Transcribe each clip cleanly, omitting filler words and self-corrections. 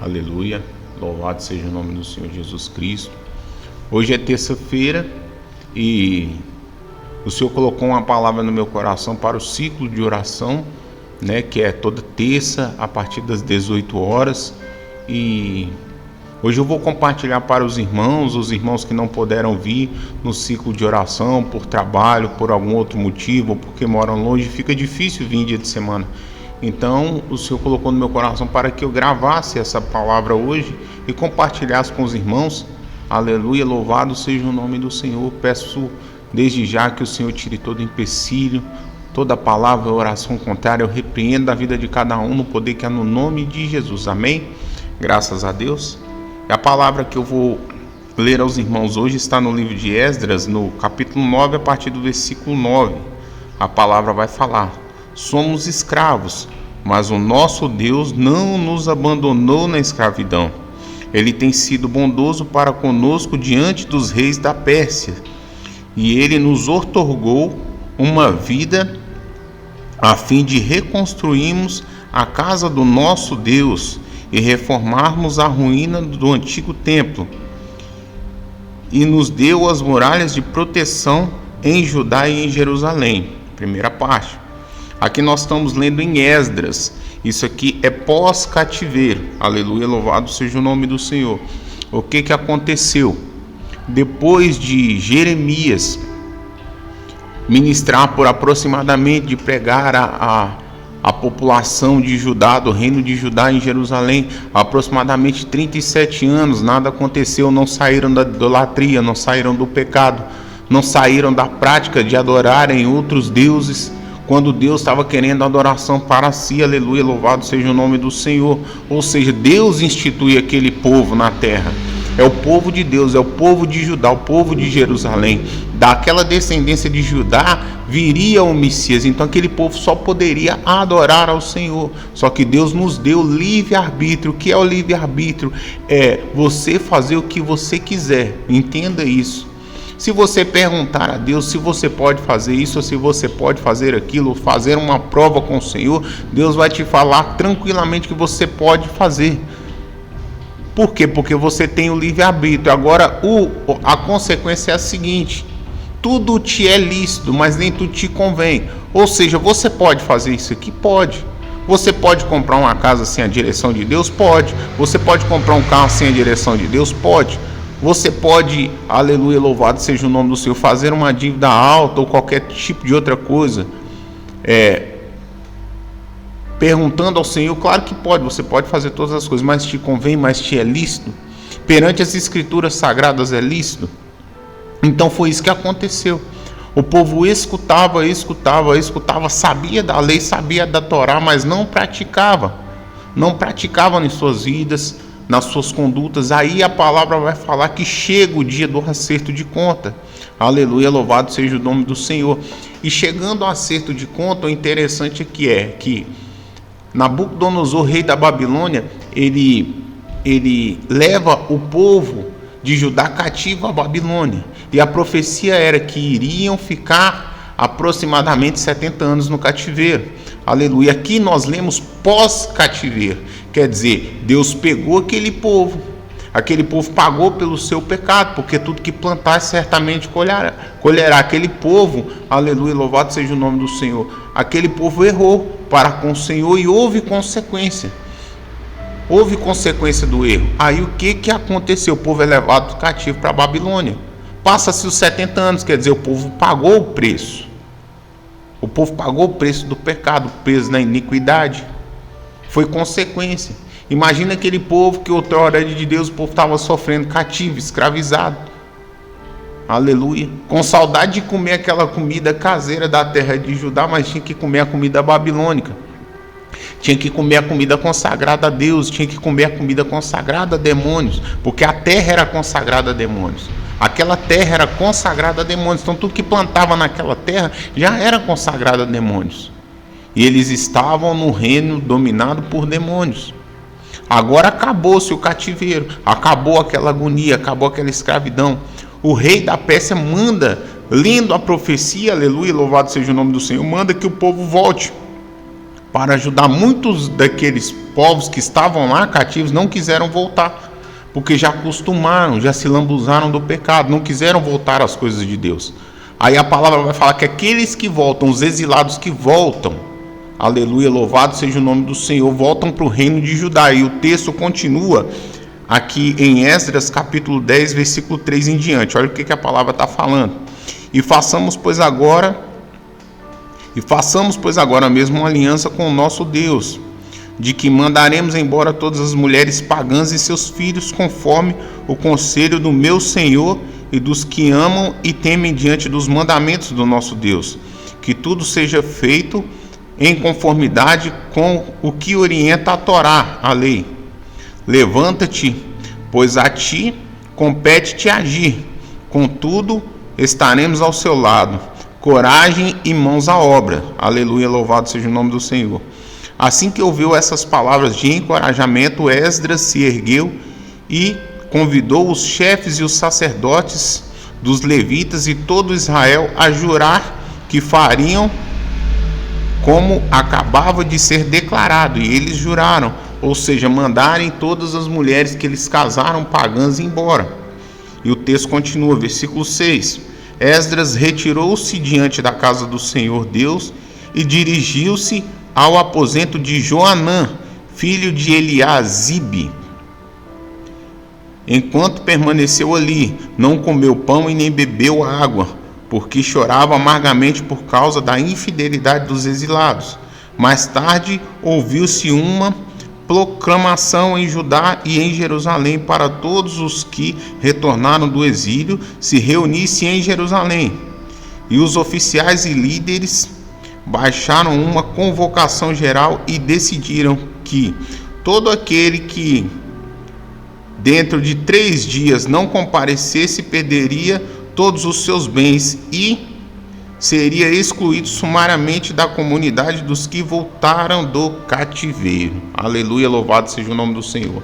Aleluia, louvado seja o nome do Senhor Jesus Cristo. Hoje é terça-feira e o Senhor colocou uma palavra no meu coração para o ciclo de oração, que é toda terça a partir das 18 horas. E hoje eu vou compartilhar para os irmãos que não puderam vir no ciclo de oração por trabalho, por algum outro motivo, ou porque moram longe, fica difícil vir dia de semana. Então o Senhor colocou no meu coração para que eu gravasse essa palavra hoje e compartilhasse com os irmãos. Aleluia, louvado seja o nome do Senhor. Peço desde já que o Senhor tire todo empecilho, toda palavra, oração contrária, eu repreendo da vida de cada um no poder que há no nome de Jesus. Amém? Graças a Deus. E a palavra que eu vou ler aos irmãos hoje está no livro de Esdras, no capítulo 9, a partir do versículo 9. A palavra vai falar: somos escravos, mas o nosso Deus não nos abandonou na escravidão. Ele tem sido bondoso para conosco diante dos reis da Pérsia, e ele nos outorgou uma vida a fim de reconstruirmos a casa do nosso Deus e reformarmos a ruína do antigo templo, e nos deu as muralhas de proteção em Judá e em Jerusalém. Primeira parte. Aqui nós estamos lendo em Esdras. Isso aqui é pós-cativeiro. Aleluia, louvado seja o nome do Senhor. O que aconteceu? Depois de Jeremias ministrar por aproximadamente, de pregar a população de Judá, do reino de Judá em Jerusalém, aproximadamente 37 anos, nada aconteceu, não saíram da idolatria, não saíram do pecado, não saíram da prática de adorarem outros deuses, quando Deus estava querendo adoração para si. Aleluia, louvado seja o nome do Senhor. Ou seja, Deus institui aquele povo na terra. É o povo de Deus, é o povo de Judá, o povo de Jerusalém. Daquela descendência de Judá viria o Messias. Então aquele povo só poderia adorar ao Senhor. Só que Deus nos deu livre-arbítrio. O que é o livre-arbítrio? É você fazer o que você quiser. Entenda isso. Se você perguntar a Deus se você pode fazer isso, ou se você pode fazer aquilo, fazer uma prova com o Senhor, Deus vai te falar tranquilamente que você pode fazer. Por quê? Porque você tem o livre-arbítrio. Agora, a consequência é a seguinte: tudo te é lícito, mas nem tudo te convém. Ou seja, você pode fazer isso aqui? Pode. Você pode comprar uma casa sem a direção de Deus? Pode. Você pode comprar um carro sem a direção de Deus? Pode. Você pode, aleluia, louvado seja o nome do Senhor, fazer uma dívida alta ou qualquer tipo de outra coisa, perguntando ao Senhor. Claro que pode, você pode fazer todas as coisas, mas te convém, mas te é lícito? Perante as escrituras sagradas é lícito? Então foi isso que aconteceu. O povo escutava, sabia da lei, sabia da Torá, mas não praticava em suas vidas, nas suas condutas. Aí a palavra vai falar que chega o dia do acerto de conta. Aleluia, louvado seja o nome do Senhor. E chegando ao acerto de conta, o interessante aqui é que Nabucodonosor, rei da Babilônia, ele leva o povo de Judá cativo à Babilônia. E a profecia era que iriam ficar aproximadamente 70 anos no cativeiro. Aleluia. Aqui nós lemos pós-cativeiro. Quer dizer, Deus pegou aquele povo pagou pelo seu pecado, porque tudo que plantar certamente colherá. Aquele povo, aleluia, louvado seja o nome do Senhor, aquele povo errou para com o Senhor e houve consequência do erro. Aí o que aconteceu? O povo é levado cativo para a Babilônia. Passa-se os 70 anos, quer dizer, o povo pagou o preço. O povo pagou o preço do pecado, o preço da iniquidade. Foi consequência. Imagina aquele povo que outrora era de Deus, o povo estava sofrendo cativo, escravizado. Aleluia. Com saudade de comer aquela comida caseira da terra de Judá, mas tinha que comer a comida babilônica. Tinha que comer a comida consagrada a Deus, tinha que comer a comida consagrada a demônios, porque a terra era consagrada a demônios. Aquela terra era consagrada a demônios, então tudo que plantava naquela terra já era consagrado a demônios. E eles estavam no reino dominado por demônios. Agora acabou-se o cativeiro, acabou aquela agonia, acabou aquela escravidão. O rei da Pérsia manda, lendo a profecia, aleluia, louvado seja o nome do Senhor, manda que o povo volte para ajudar. Muitos daqueles povos que estavam lá cativos não quiseram voltar, porque já acostumaram, já se lambuzaram do pecado, não quiseram voltar às coisas de Deus. Aí a palavra vai falar que aqueles que voltam, os exilados que voltam, aleluia, louvado seja o nome do Senhor, voltam para o reino de Judá. E o texto continua aqui em Esdras capítulo 10, versículo 3 em diante. Olha o que a palavra está falando. E façamos, pois agora mesmo uma aliança com o nosso Deus, de que mandaremos embora todas as mulheres pagãs e seus filhos, conforme o conselho do meu Senhor e dos que amam e temem diante dos mandamentos do nosso Deus, que tudo seja feito em conformidade com o que orienta a Torá, a lei. Levanta-te, pois a ti compete-te agir, contudo estaremos ao seu lado, coragem e mãos à obra. Aleluia, louvado seja o nome do Senhor. Assim que ouviu essas palavras de encorajamento, Esdras se ergueu e convidou os chefes e os sacerdotes dos levitas e todo Israel a jurar que fariam como acabava de ser declarado. E eles juraram, ou seja, mandarem todas as mulheres que eles casaram pagãs embora. E o texto continua, versículo 6. Esdras retirou-se diante da casa do Senhor Deus e dirigiu-se ao aposento de Joanã, filho de Eliasibe. Enquanto permaneceu ali, não comeu pão e nem bebeu água, porque chorava amargamente por causa da infidelidade dos exilados. Mais tarde, ouviu-se uma proclamação em Judá e em Jerusalém para todos os que retornaram do exílio se reunissem em Jerusalém. E os oficiais e líderes baixaram uma convocação geral e decidiram que todo aquele que dentro de 3 dias não comparecesse perderia todos os seus bens e seria excluído sumariamente da comunidade dos que voltaram do cativeiro. Aleluia, louvado seja o nome do Senhor.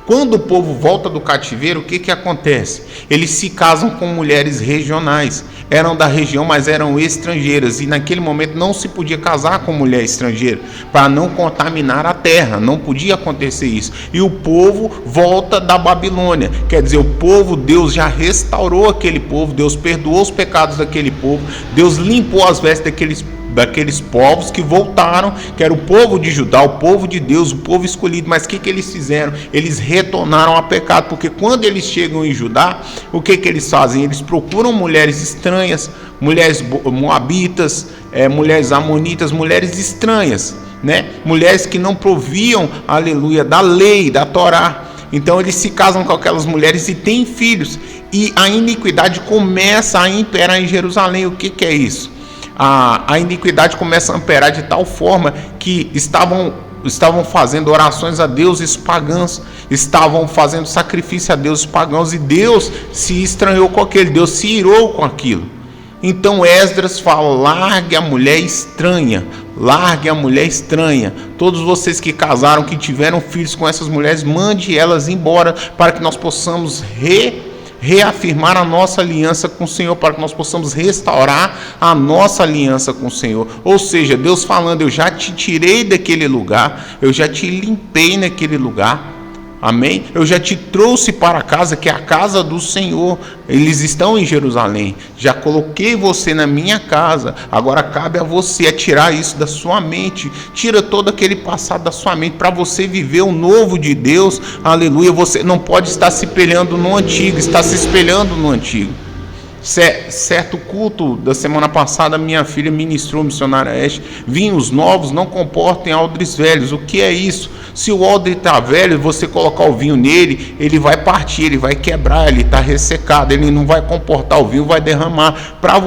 Quando o povo volta do cativeiro, o que acontece? Eles se casam com mulheres regionais. Eram da região, mas eram estrangeiras. E naquele momento não se podia casar com mulher estrangeira, para não contaminar a terra. Não podia acontecer isso. E o povo volta da Babilônia. Quer dizer, o povo, Deus já restaurou aquele povo. Deus perdoou os pecados daquele povo. Deus limpou as vestes daqueles povos que voltaram, que era o povo de Judá, o povo de Deus, o povo escolhido. Mas o que eles fizeram? Eles retornaram ao pecado, porque quando eles chegam em Judá, o que eles fazem? Eles procuram mulheres estranhas, mulheres moabitas, mulheres amonitas, mulheres estranhas, né? Mulheres que não proviam, aleluia, da lei, da Torá. Então eles se casam com aquelas mulheres e têm filhos, e a iniquidade começa a imperar em Jerusalém. O que é isso? A iniquidade começa a imperar de tal forma que estavam fazendo orações a deuses pagãos, estavam fazendo sacrifício a deuses pagãos, e Deus se estranhou com aquele, Deus se irou com aquilo. Então Esdras fala: largue a mulher estranha, largue a mulher estranha. Todos vocês que casaram, que tiveram filhos com essas mulheres, mande elas embora, para que nós possamos reafirmar a nossa aliança com o Senhor, para que nós possamos restaurar a nossa aliança com o Senhor. Ou seja, Deus falando: eu já te tirei daquele lugar, eu já te limpei naquele lugar, amém? Eu já te trouxe para casa, que é a casa do Senhor. Eles estão em Jerusalém. Já coloquei você na minha casa. Agora cabe a você tirar isso da sua mente. Tira todo aquele passado da sua mente, para você viver o novo de Deus. Aleluia. Você não pode estar se espelhando no antigo, está se espelhando no antigo. Certo culto da semana passada, minha filha ministrou, missionária Este: vinhos novos não comportem odres velhos. O que é isso? Se o odre está velho, você colocar o vinho nele, ele vai partir, ele vai quebrar, ele está ressecado, ele não vai comportar o vinho, vai derramar. Para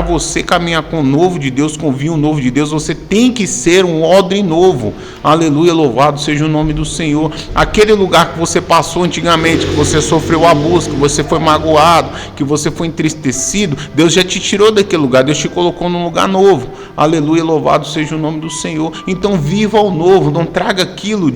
você caminhar com o novo de Deus, com o vinho novo de Deus, você tem que ser um odre novo. Aleluia, louvado seja o nome do Senhor. Aquele lugar que você passou antigamente, que você sofreu abuso, que você foi magoado, que você foi entristecido, Deus já te tirou daquele lugar, Deus te colocou num lugar novo. Aleluia, louvado seja o nome do Senhor. Então viva o novo, não traga aquilo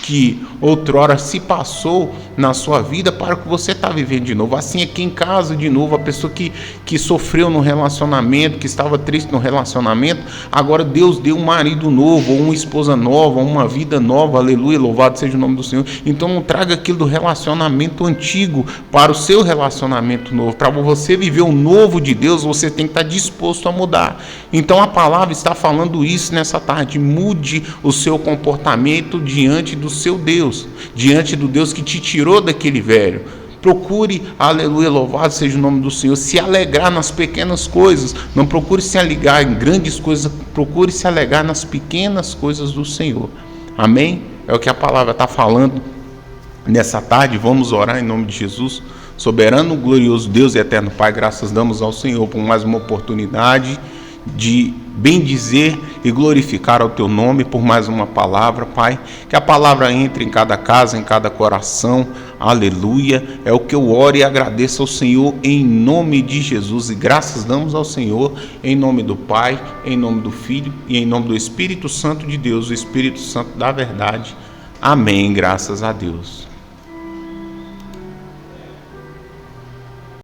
que outrora se passou na sua vida para o que você está vivendo de novo. Assim aqui em casa de novo, a pessoa que sofreu no relacionamento, que estava triste no relacionamento, agora Deus deu um marido novo, ou uma esposa nova, uma vida nova, aleluia, louvado seja o nome do Senhor. Então não traga aquilo do relacionamento antigo para o seu relacionamento novo. Para você viver o novo de Deus, você tem que estar disposto a mudar. Então a palavra está falando isso nessa tarde. Mude o seu comportamento diante do seu Deus, diante do Deus que te tirou daquele velho. Procure, aleluia, louvado seja o nome do Senhor, se alegrar nas pequenas coisas. Não procure se alegrar em grandes coisas, procure se alegrar nas pequenas coisas do Senhor. Amém? É o que a palavra está falando nessa tarde. Vamos orar em nome de Jesus. Soberano, glorioso Deus e eterno Pai, graças damos ao Senhor por mais uma oportunidade de bendizer e glorificar ao teu nome, por mais uma palavra, Pai, que a palavra entre em cada casa, em cada coração, aleluia, é o que eu oro e agradeço ao Senhor em nome de Jesus, e graças damos ao Senhor em nome do Pai, em nome do Filho e em nome do Espírito Santo de Deus, o Espírito Santo da verdade, amém, graças a Deus.